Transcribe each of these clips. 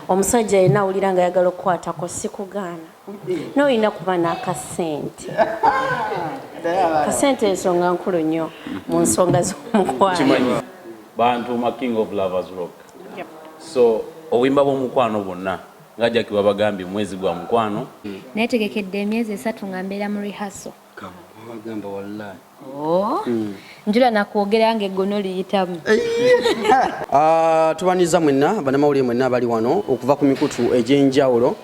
omusajja yena awulira nga yagala okukwatako sikugaana noyina kuba n'akasente kasente ensonga nkulu nnyo mu nsonga z'omukwano bantu ma king of lovers rock so obuyimba bw'omukwano bwonna nga Jackie babagambye mwezi gwa mukwano neetegekedde emyezi 3 nga mbeera mu rehearsal bagamba wallahi njula nakwogera ng'eggono liyitamu tubaniza mwenna bannamawulire mwenna abali wano okuva ku mikutu egy'enjawulo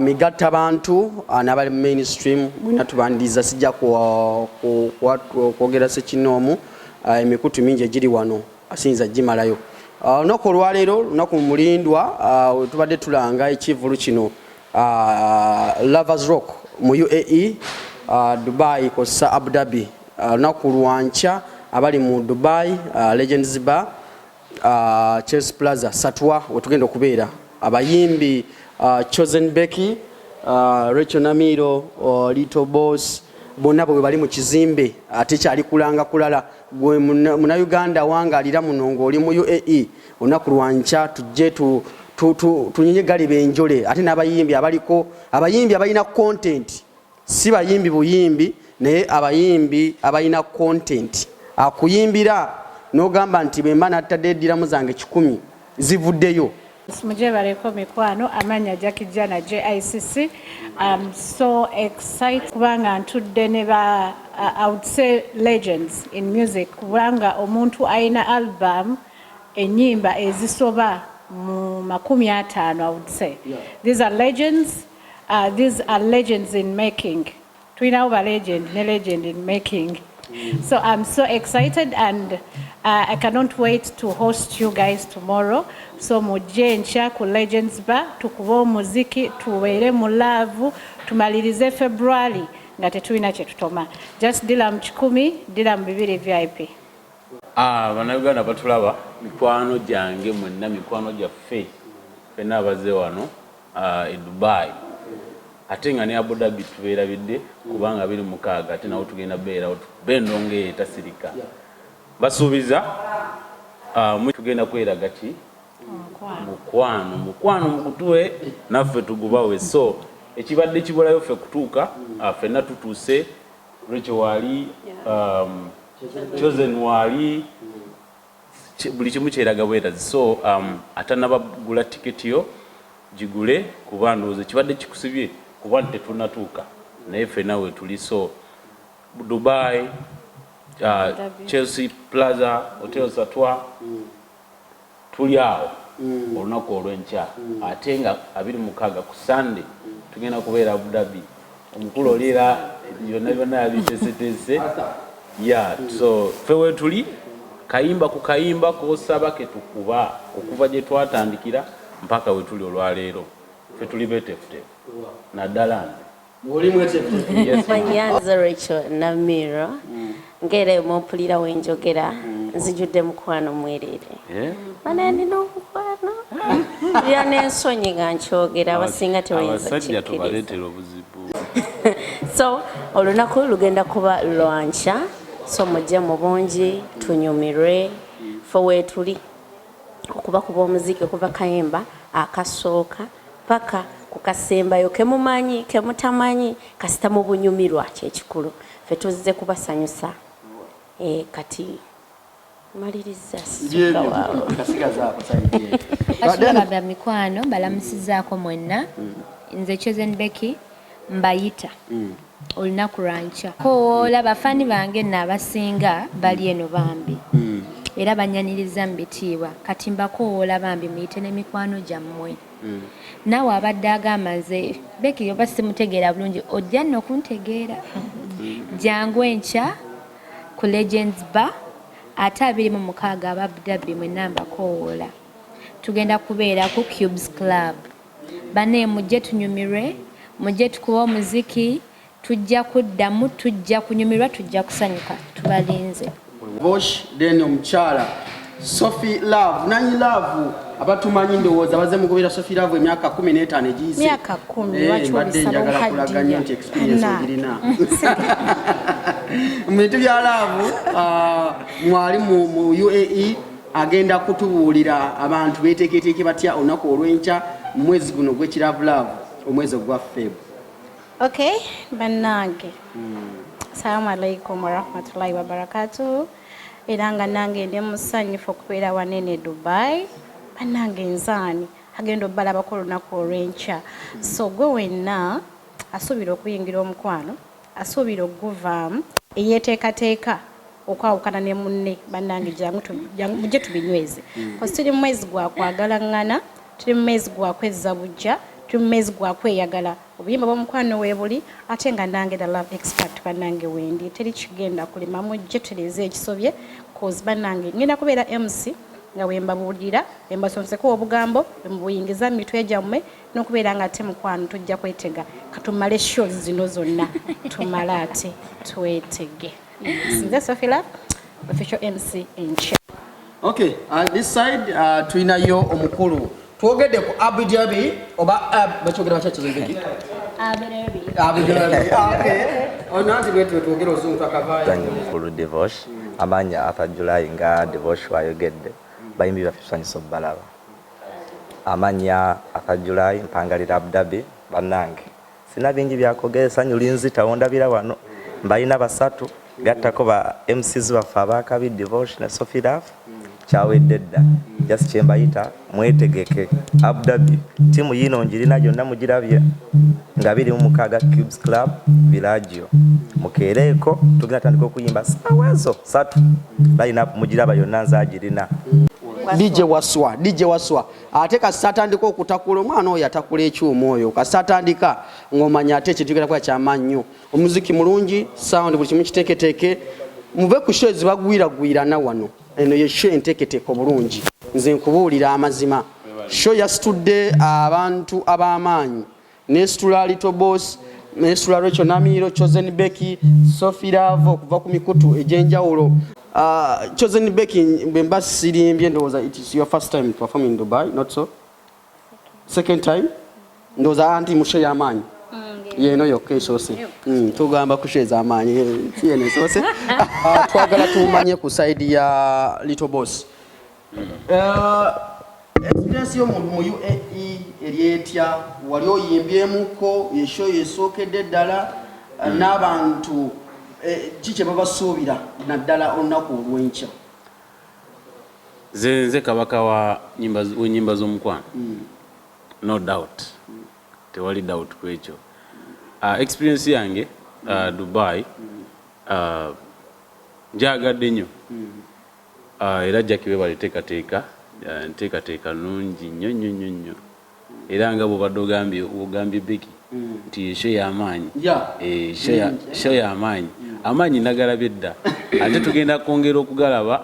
migatta abantu n'abali mu mainstream bwina tubaniriza sijja kwogera sekinoomu emikutu mingi egiri wano asinza gimalayo olunaku olwaleero lunaku mulindwa tubadde tulanga ekivulu kino Lovers Rock mu UAE Dubai kosa Abu Dhabi lunaku lwanca abali mu Dubai Legends Bar Chelsea Plaza Satwa wetugenda okubeera abayimbi Chosen Becky Rachel Namiro Little Boss bonna bwe bali mu kizimbe ate kyali kulanga kulala gwe muna Uganda wanga alira munongo oli mu UAE lunaku lwanca tujje tunyenye gali benjole ate n'abayimbi abaliko abayimbi abalina content si bayimbi buyimbi naye abayimbi abalina content akuyimbira n'ogamba nti bwe mba nattaddiramu zange 10 zivuddeyo Muje bareko mikwano amanya Jackie Jana JICC. I'm so excited kubanga ntudde ne ba I would say legends in music kubanga omuntu aina album enyimba ezisoba mu 50 I would say. These are legends in making. Twina over legend in making. So I'm so excited and I cannot wait to host you guys tomorrow. So muje ncha ku Legends Bar tukuba muziki tuwere mu love tumalirize February nga tetulina kye tutoma. Just dirham 10 dirham 2 VIP. Bana Uganda batulaba mikwano gyange mwenna mikwano gyaffe fena abaze wano e Dubai. Ate nga ne Abu Dhabi tubeera bidde kubanga 26 ate nawo tugenda beera bendonge etasirika basuubiza tugenda kwera gati mukwano mukutuwe naffe tugubawe so ekibadde kibulayo ffe kutuuka ffenna tutuuse Rachel wali Chosen wali buli kimu kyeraga bwerazi so atanabagula tiketi yo gigule kuba ndowooza kibadde kikusibye kuba tetunatuuka naye ffenna we tuli so Dubai Chelsea Plaza Hotel Satwa tuli awo olunaku olw'enkya ate nga 26 ku Sunday tugenda kubeera Abu Dhabi omukulu olira byonna yabiteeseteese so ffe we tuli kayimba ku kayimba kosaba ke tukuba okuva gye twatandikira mpaka we tuli olwaleero ffe tuli betefutefu naddala Manyanza Rachel Namiro ngere mpulira wenjogera nzijudde mukwano mwerere banani n'omukwano ya n'ensonyi nga nkyogera abasinga tebayinza tubaletera obuzibu so olunaku lugenda kuba lwanca so mujje mu bungi tunyumirwe ffe weetuli okuba kuba omuziki okuva kayimba akasooka paka kukasembayo kemumanyi kemutamanyi kasita mu bunyumirwa kyekikulu ffe tuzze kubasanyusa kati maliriza asulaga mikwano balamusizaako mwenna nze Chosen Becky mbayita olunaku lwanca kowoola bafani bange n'abasinga bali eno bambi era banyaniriza mu bitiibwa kati mbakowoola bambi muyite n'emikwano gyammwe naawe abadde agamba nze Becky oba simutegeera bulungi ojja nno okuntegeera jangu enkya ku Legends Bar ate 26 aba Abu Dhabi mwenna mbakowoola tugenda kubeera ku Cubes Club bane mujje tunyumirwe mujje tukuba omuziki tujja kuddamu tujja kunyumirwa tujja kusanyuka tubalinze Bosh then omukyala Sophie Love nanyi Love abatumanyi ndowooza baze mugobera Sophie Love emyaka 15 egiise myaka 10 badde njagala kulaganya nti experience ogirina mu bintu bya Love mwali mu UAE agenda kutubuulira abantu beeteeketeeke batya olunaku olw'enkya mu mwezi guno gw'ekiraavulaavu omwezi ogwa Feb. Okay, bannange. Assalamu alaikum warahmatullahi wabarakatuh. Era nga nange ndi musanyufu okubeera wanene Dubai. Bannange nzaani agenda obbalabako olunaku olw'enkya. So gwe wenna asuubira okuyingira omukwano, asuubira okuvaamu eyeeteekateeka okwawukana ne munne bannange jangu mujje tubinyweze. Kosi tuli mu mwezi gwa kwagalaŋŋana, tuli mu mwezi gwa kwezza bujja, tuli mu mwezi gwa kweyagala. Obuyimba bw'omukwano weebuli ate nga nange the love expert bannange wendi teri kigenda kulema mujje tuleeze ekisobye cause bannange ngenda kubeera MC nga wembabuulira embasonseko obugambo mbuyingiza mu mitwe gyammwe n'okubeera nga ate mukwano tujja kwetega katumale shows zino zonna tumale ate twetege. Sinze Sophie Love, official MC in Chile. Okay, this side tulinayo omukulu twogedde ku Abu Dhabi oba bakyogera bakyakizo mbeki Abu Dhabi. Okay, onanti bwetu twogera ozungu twakavaayo mukulu Devosh amanya Arthur July nga Devosh wayogedde bayimbi baffe tusanyusa obbalaba amanya Arthur July mpangalira Abu Dhabi bannange sina bingi byakwogera essanyu linzita wondabira wano mbalina basatu gattako ba MCs baffe abakabi Devosh ne Sophie Love kyawedde dda just kyembayita mwetegeke Abu Dhabi timu yino njirina gyonna mugirabye nga biri mu mukaaga Cubes Club Villaggio mukeereko tugenda tandika okuyimba ssaawa ezo 3 line up mugiraba yonna nzaagirina. DJ Waswa ate kasatandika okutakula omwana oyo atakula ekyuma oyo kasatandika ng'omanya ate ekitugenda kuba kyamannyo omuziki mulungi sound buli kimu kiteeketeeke muve ku show ezibagwiragwirana wano eno ye show enteeketeeke obulungi nze nkubuulira amazima show yasitudde abantu ab'amaanyi nesitula Little Boss nesitula Rachel Namiro Chosen Becky Sophie Love okuva ku mikutu egy'enjawulo. Chosen Becky mbemba sirimbye ndowooza it is your first time performing in Dubai, not so? Second time? Ndowooza anti mu show y'amaanyi yeno yokka esoose tugamba ku show ez'amaanyi yeno esoose twagala tumanye ku side ya Little Boss. Experience yo mu UAE eryetya wali oyimbyemukko yeshow yesookedde ddala n'abantu kiki babasuubira naddala olunaku olw'enkya. Nze kabaka wa nyimba z'omukwano no doubt tewali doubt ku ekyo. Experience yange Dubai njagadde nnyo era jakibe baliteekateeka nungi nnyo era nga bw'obadde ogambye Becky nti show y'amaanyi show y'amaanyi amaanyi nagalabye dda ate tugenda kwongera okugalaba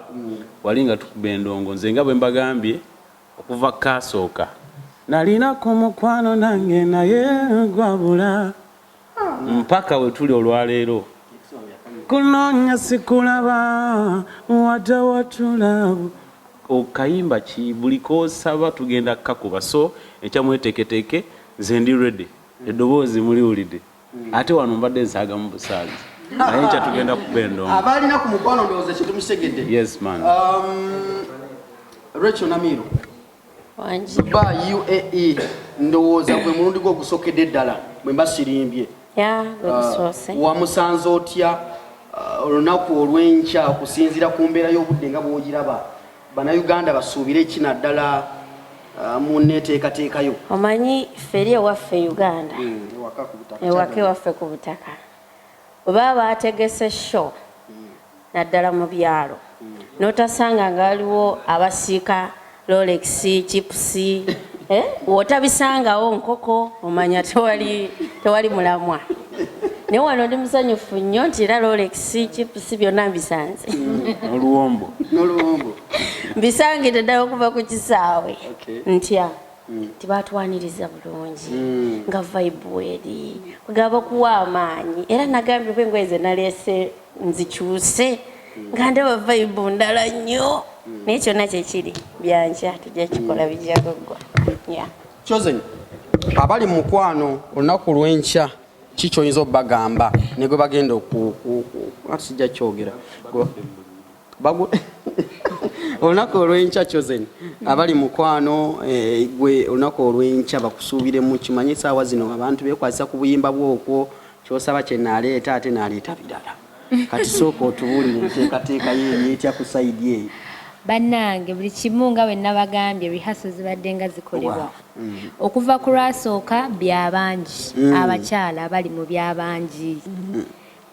wali nga tukuba endongo nze nga bwe mbagambye okuva kasooka nalinako mukwano nange naye gwabula mpaka we tuli olwaleero kunoonya sikulaba wata watulabu okayimba ki buli koosaba tugenda kakuba so ekyamweteeketeeke nze ndi ready eddoboozi muliwulidde ate wano mbadde nsaaga mu busaazi naye nkya tugenda kuba endongo abalina ku mukwano ndowooza kitumutegedde. Yes man. Rachel Namiro Wanji. ba UAE ndowooza gwe mulundi gwo gusokedde ddala bwe mbasirimbye Gusoose. wamusanze otya olunaku olw'enkya okusinziira ku mbeera y'obudde nga bw'ogiraba bannayuganda basuubire ki naddala mu nneeteekateekayo? Omanyi feri ewaffe Uganda ewaka ewaffe ku butaka bwe baba bategese show naddala mu byalo n'otasanga nga waliwo abasiika Rolex chipusi wotabisangawo nkoko omanya tewali mulamwa ne wano ndi musanyufu nnyo nti era Rolex chipusi byonna mbisanze oluwombo mbisangire ddala okuva ku kisaawe ntya tibatwaniriza bulungi nga vibe eri kugaba kuwa amaanyi era nagambye bwe engoye ze naleese nzikyuse nga ndaba vibe ndala nnyo naye kyonna kyekiri byankya tujja kikola bijja kuggwa. Chosen abali mu mukwano olunaku lw'enkya kikyoyinza obbagamba ne gwe bagenda sijja kyogera olunaku olw'enkya Chosen abali mukwano gwe olunaku olw'enkya bakusuubiremu kimanyi essaawa zino abantu beekwasa ku buyimba bwokwo ky'osaba kye naaleeta ate naaleeta birala kati sooka otubuulire enteekateeka yeetya ku sayidi eyo. Bannange buli kimu nga bwe nabagambye rehearsal zibadde nga zikolebwa okuva ku lwasooka byabangi abakyala abali mu byabangi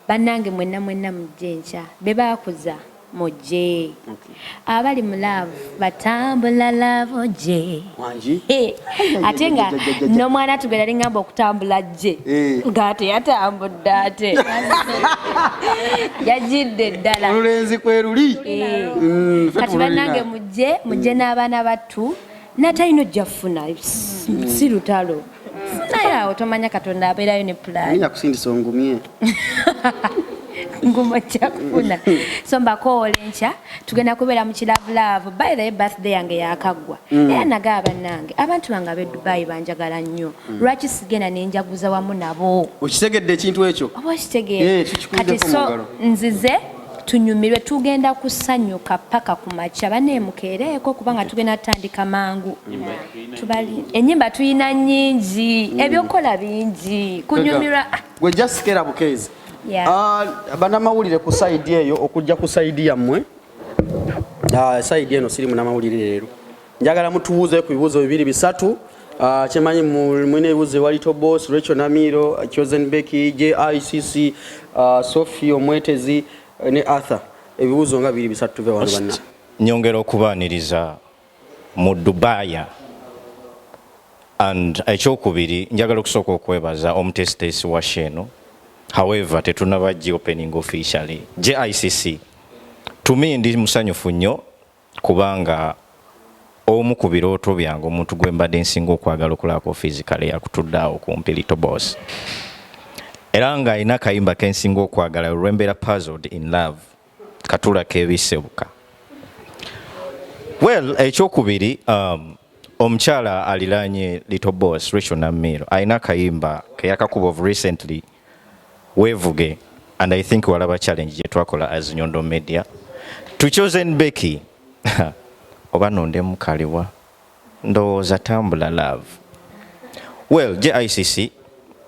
bannange mwenna mujje nkya be baakuza mujje abali mu love batambula love ojje ate nga n'omwana tugenda lingamba okutambula jje ng'ate yatambudde ate yajjidde ddala olulenzi kwe luli kati bannange mujje n'abaana battu natalina ojja funa si lutalo naye awo tomanya Katonda abeerayo ne pulaani yakusindisa ongumye ngumo kyakufuna so mbakoola enkya tugenda kubeera mu kilavulaavu by the birthday yange yakaggwa era nagaa bannange abantu bange ab'e Dubai banjagala nnyo lwaki sigenda nenjaguza wamu nabo okitegedde ekintu ekyo oba okitegeera kati so nzize tunyumirwe tugenda kusanyuka paka ku makya baneemukeereeko kubanga tugenda tutandika mangu ennyimba tuyina nnyingi ebyokukola bingi kunyumirwa gwe jasikera bukeezi bannamawulire ku sayidi eyo okujja ku sayidi yammwe sayidi eno siri munnamawulire leero njagala mutubuuzeyo ku bibuuzo 2-3 kyemanyi mwine ebibuuzo ewali Tobos Rachel Namiro Chosen Becky JICC Sophie Omwetezi ne Arthur ebibuuzo nga 2-3 tuve wano banna nyongera okubaaniriza mu Dubai and ekyokubiri njagala okusooka okwebaza omutesitesi wa sheno. However, tetunabajji opening officially. JICC. To me ndi musanyufu nnyo kubanga omu ku birooto byange omuntu gwe mbadde nsinga okwagala okulako physically yakutuddeawo kumpi Little Boss. Era nga alina kayimba kensinga okwagala olw'embeera puzzled in love. Katula keebisebuka. Well, ekyokubiri omukyala aliraanye Little Boss Rachel Namiro alina kayimba ke yakakuba of recently wevuge and I think walaba challenge je twakola as Nyondo Media to Chosen Becky oba nonde mukaliwa ndowooza tambula love. Well, JICC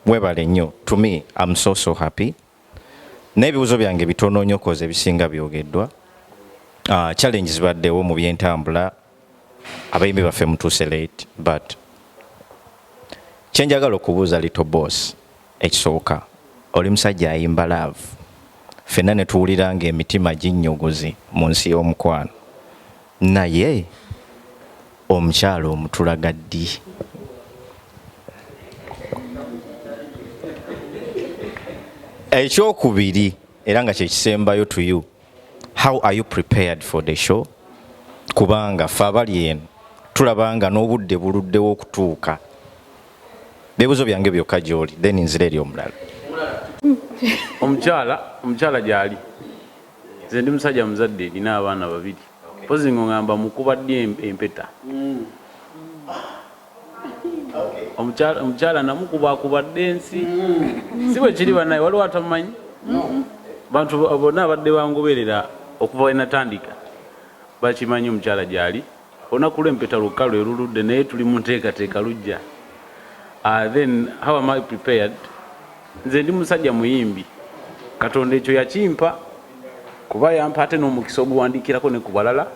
webale nnyo to me I'm so happy n'ebibuuzo byange bitono nnyo koze ebisinga byogeddwa challenges baddewo mu byentambula abayimbi baffe mutuuse late but kyenjagala okubuuza Little Boss ekisooka oli musajja ayimba love ffenna ne tuwuliranga emitima ginnyogozi mu nsi y'omukwano naye omukyala omutulaga ddi ekyokubiri era nga kyekisembayo to you how are you prepared for the show kubanga ffe abali eno tulabanga n'obudde buluddewo okutuuka bebuzo byange byokka gy'oli then nzira eri omulala omukyala gyali nze ndi musajja muzadde nina abaana 2 pozi ngamba mukubadde empeta omukyala namukubakubadde ensi si bwe kiri banaye waliwo atamanyi bantu bonna abadde bangoberera okuva wenatandika bakimanyi omukyala gyali olunaku lw'empeta lukka lwe luludde naye tuli mu nteekateeka lujja then how am I prepared nze ndi musajja muyimbi Katonda ekyo yakimpa kuba yampa ate n'omukisa oguwandiikirako ne ku balala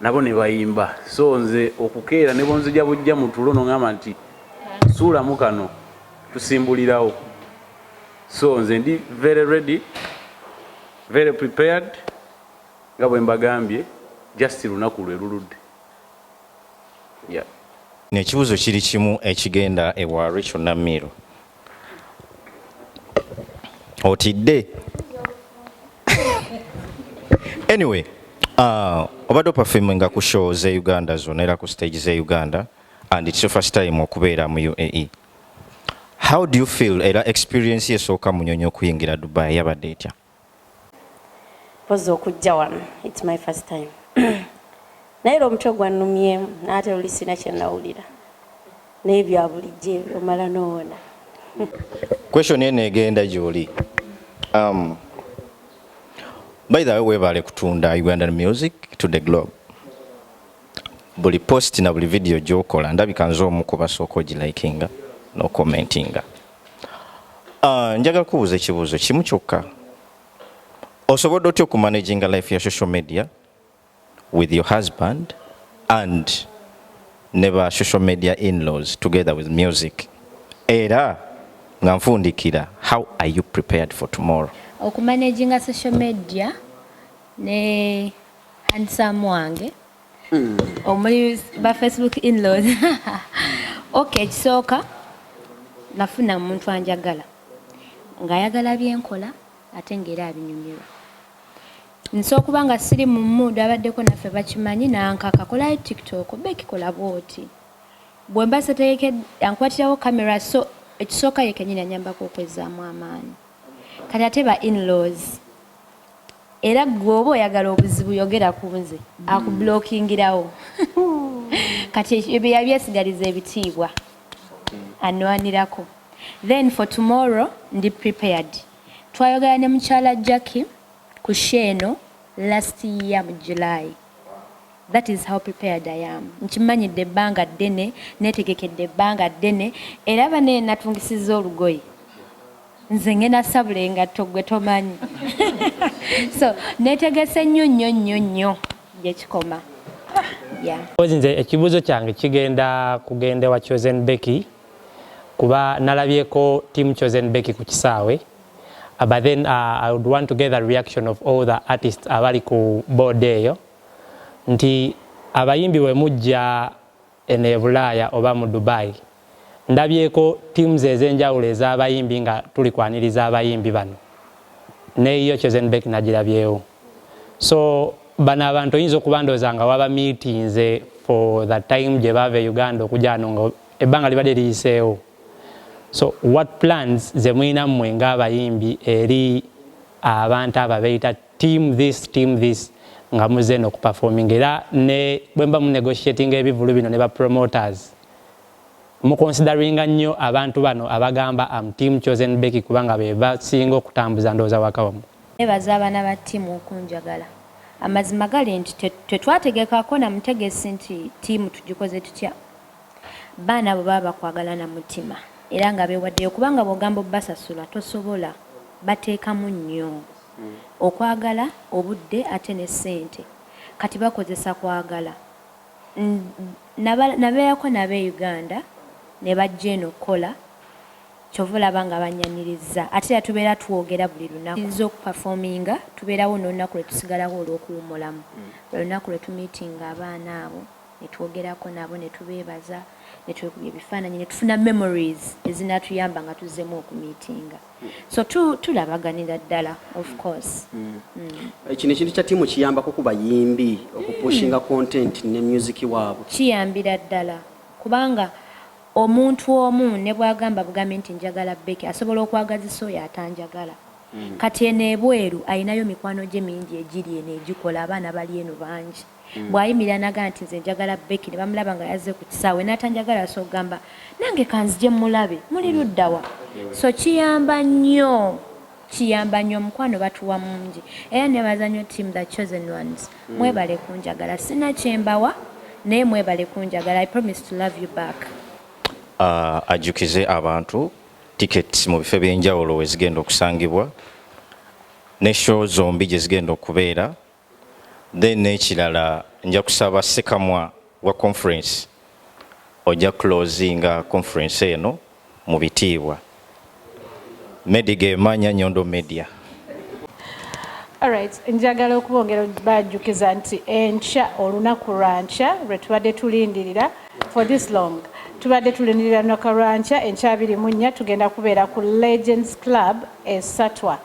nabo ne bayimba so nze okukeera ne bonzija bujja mu tulo n'ongamba nti suulamu kano tusimbulirawo so nze ndi very ready very prepared nga bwe mbagambye just lunaku lwe luludde n'ekibuuzo kiri kimu ekigenda ewa Rachel Namiro otidde anyway obadde opafiminga ku show ze Uganda zonna era ku stage ze Uganda and it's your first time okubeera mu UAE. How do you feel era experience esooka munyonyo okuyingira Dubai yabadde etya? Pozo okujja wano it's my first time naye omutwe gwannumyemu n'ate luli sina kye nawulira n'ebya bulijjo ebyo omala n'owona. Question eno egenda gy'oli. By the way, weebale kutunda Ugandan music to the globe. buli post na buli video gyokola ndabika nze omu ku basooka ogilikinga n'okommentinga. Njagala kubuuza ekibuuzo kimu kyokka. Osobola otya okumanaginga life ya social media with your husband and never social media in-laws together with music? Era nga nfundikira, how are you prepared for tomorrow? Okumanaginga social media ne handsome wange omuli ba Facebook in-laws. Okay, kisooka nafuna muntu anjagala ng'ayagala byenkola ate ng'era abinyumirwa. Nso kubanga siri mu mood abaddeko naffe bakimanyi nankakakola TikTok bekikola bwoti bwe mbasa teeke ankwatirawo kamera so ekisooka yekenyini anyambako okwezaamu amaanyi kati ate ba in-laws era gwoba oyagala obuzibu yogera ku nze akublokingirawo kati ebyo byesigaliza ebitiibwa anwanirako. Then for tomorrow ndi prepared. Twayogera ne mukyala Jackie ku Sheno last year mu July. That is how prepared I am. Nkimanyidde ebbanga ddene, neetegekedde ebbanga ddene, era bane natungisiza olugoye. Nze ngenda sabula engatto gwe tomanyi. So neetegese nnyo gye kikoma. Yeah. Nze ekibuuzo kyange kigenda kugenda wa Chosen Becky kuba nalabyeko team Chosen Becky ku kisaawe. But then I would want to get the reaction of all the artists abali ku board eyo nti abayimbi we mujja ene Bulaaya oba mu Dubai ndabyeko teams ez'enjawulo ez'abayimbi nga tuli kwaniriza abayimbi bano neyo Chosen Becky nagirabyewo. So bano abantu oyinza okubandooza nga waba meetings for the time gye bava e Uganda okujja wano nga ebbanga libadde liyiseewo. So what plans ze mulina mmwe ng'abayimbi eri abantu abo beeyita team this nga muze n'okuperforming era ne bwe mba mu negotiating ebivulu bino ne ba promoters mu consideringa nnyo abantu bano abagamba am team Chosen Becky kubanga be basinga okutambuza ndowooza waka wamu. Nebaza abaana ba ttiimu okunjagala. Amazima gali nti tetwategekako na mutegesi nti ttiimu tugikoze tutya. Baana abo baba bakwagala na mutima. Era nga beewaddeyo kubanga bw'ogamba obbasasula tosobola bateekamu nnyo okwagala obudde ate ne ssente kati bakozesa kwagala. Nabeerako n'ab'e Uganda ne bajja eno okukola kyova olaba nga banyanyiriza ate era tubeera twogera buli lunaku iza okupafominga tubeerawo n'olunaku lwe tusigalawo olw'okuwummulamu olunaku lwe tumiitinga abaana abo ne twogerako nabo ne tubeebaza ne twekubya ebifaananyi ne tufuna memories ezinatuyamba nga tuzzemu okumiitinga. So tulabaganira ddala of course. Kino ekintu kya ttiimu kiyambako ku bayimbi okupushinga content ne music waabwe. Kiyambira ddala kubanga omuntu omu ne bwagamba bugambe nti njagala Becky asobola okwagazisa oyo atanjagala. Kati eno ebweru ayinayo mikwano gye mingi egiri eno egikola abaana bali eno bangi. Bw'ayimirira naga nti nze njagala Becky ne bamulaba nga yazze ku kisaawe n'atanjagala so gamba nange kanzije mulabe muli luddawa. So kiyamba nnyo omukwano batuwa mungi era nebaza nnyo team the chosen ones. Mwebale kunjagala sina kyembawa naye mwebale kunjagala. I promise to love you back. Ajjukize abantu tickets mu bifo by'enjawulo we zigenda okusangibwa ne show zombi gye zigenda okubeera. Then n'ekirala nja kusaba sekamwa wa conference ojja closinga conference eno mu bitiibwa. Mediga emanya Nyondo Media. Alright, njagala okubongera bajjukiza nti enkya olunaku lwankya lwe tubadde tulindirira for this long. Tubadde tulindirira lunaku lwankya enkya 24 tugenda kubeera ku Legends Club Satwa.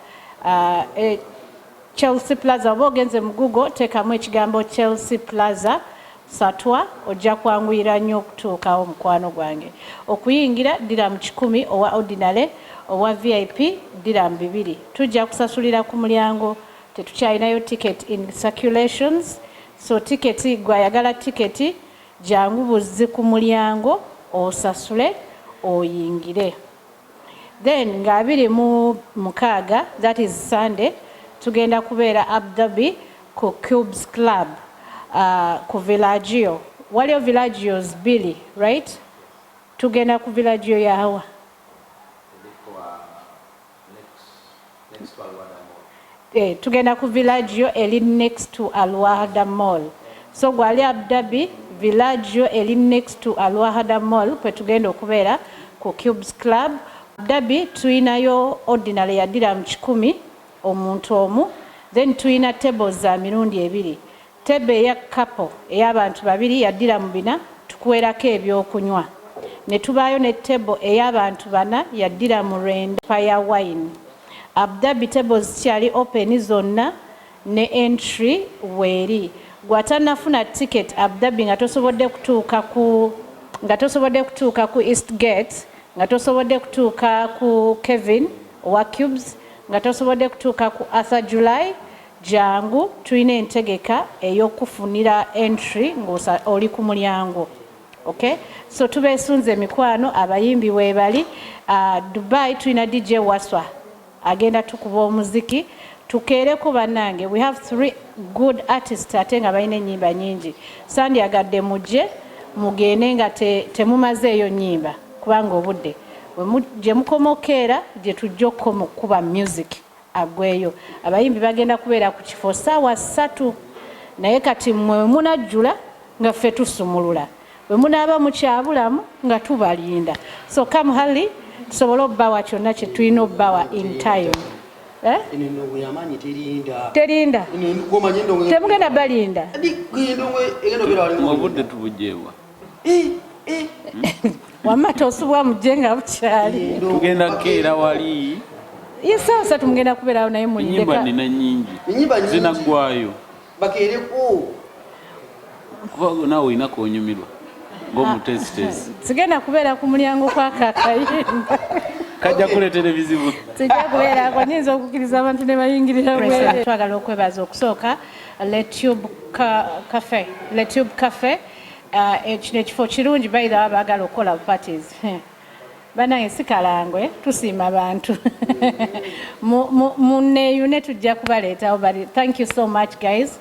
Chelsea Plaza oba ogenze mu Google teekamu ekigambo Chelsea Plaza Satwa ojja kwanguyira nnyo okutuukawo mukwano gwange. Okuyingira diramu 10 owa ordinary owa VIP diramu 2. Tujja kusasulira ku mulyango tetukyalinayo ticket in circulations. So ticket gwayagala ticket jangu buzzi ku mulyango osasule oyingire. Then nga 26 that is Sunday tugenda kubeera Abu Dhabi ku Cubes Club ku Villaggio waliyo villagios Billy, right? Tugenda ku villagio yawa. Tugenda ku villagio eli next to Alwahda Mall. So gwali Abdabi villagio eli next to Alwahda Mall kwe tugenda okubeera ku Cubes Club. Abdabi tuinayo ordinary ya dirham 10 omuntu omu, then tuina tables za mirundi ebiri. Tebe ya couple ey'abantu babiri ya dirham 4 tukuwerako ebyokunywa. Ne tubaayo ne table ey'abantu 4 ya dirham 9 fire wine. Abdabi tables kyali open zonna ne entry weeri. Gwatanafuna ticket Abdabi nga tosobodde kutuuka ku East Gate, nga tosobodde kutuuka ku Kevin wa Cubes, nga tosobodde kutuuka ku Arthur July, jangu tulina entegeka ey'okufunira entry ng'osa oli ku mulyango. Okay, so tubeesunze emikwano abayimbi weebali. Dubai tulina DJ Waswa agenda tukuba omuziki tukeereko bannange. We have 3 good artists ate nga balina ennyimba nyingi. Sandyagadde mujje mugende nga temumazeeyo nnyimba kubanga obudde gye mukomokeera gye tujja okukuba music agweyo. Abayimbi bagenda kubeera ku kifo ssaawa 3 naye kati mmwe munajjula nga ffe tusumulula, bwe munaaba mukyabulamu nga tubalinda. So come hali tusobole obbawa kyonna kye tulina obbawa in time. Terinda temugenda balinda obudde tubugyewa wamma tosubwa mujje nga bukyali tugenda keera wali yesaa 3 mugenda kubeerawo naye ennyimba nina nyingi zinaggwayo bakeereko kuba naawe olina konyumirwa ng'omutesitesi sigenda kubeera ku mulyango kwakakayimba kajja kuleetera ebizibu sijja kubeerako nyinza okukkiriza abantu ne bayingirira bwere. Twagala okwebaza okusooka Letube Cafe. Kino ekifo kirungi bayira abaagala okukola parties. Bannange si kalangwe tusiima bantu munneeyo ne tujja kubaleetawo. But thank you so much guys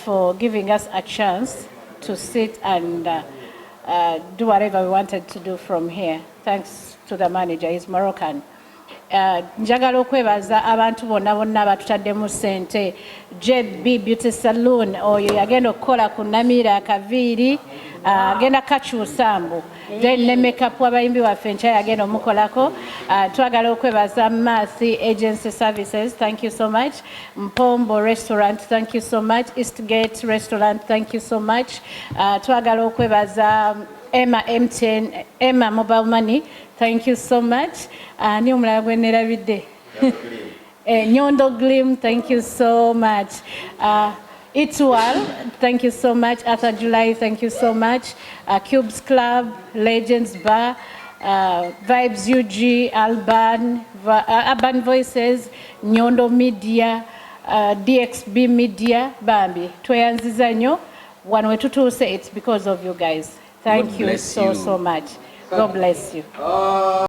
for giving us a chance to sit and do whatever we wanted to do from here. Thanks to the manager, he's Moroccan. Njagala okwebaza abantu bonna abatutaddemu ssente. JB Beauty Saloon oyo yagenda okukola ku Namira Akaviiri, agenda kakyusambu, then ne makeup w'abayimbi waffe nkya yagenda omukolako. Twagala okwebaza Mathi Agency Services, thank you so much. Mpombo Restaurant, thank you so much. Eastgate Restaurant, thank you so much. Twagala okwebaza Emma MTN, Emma Mobile Money, thank you so much. Ni omulala gwe nerabidde. Nyondo Glim, thank you so much. Itwal, thank you so much. Arthur July, thank you so much. Cubes Club, Legends Bar, Vibes UG, Urban Voices, Nyondo Media, DXB Media, Bambi. Tweyanziza nnyo wano we tutuuse, it's because of you guys. Thank you so much. God bless you.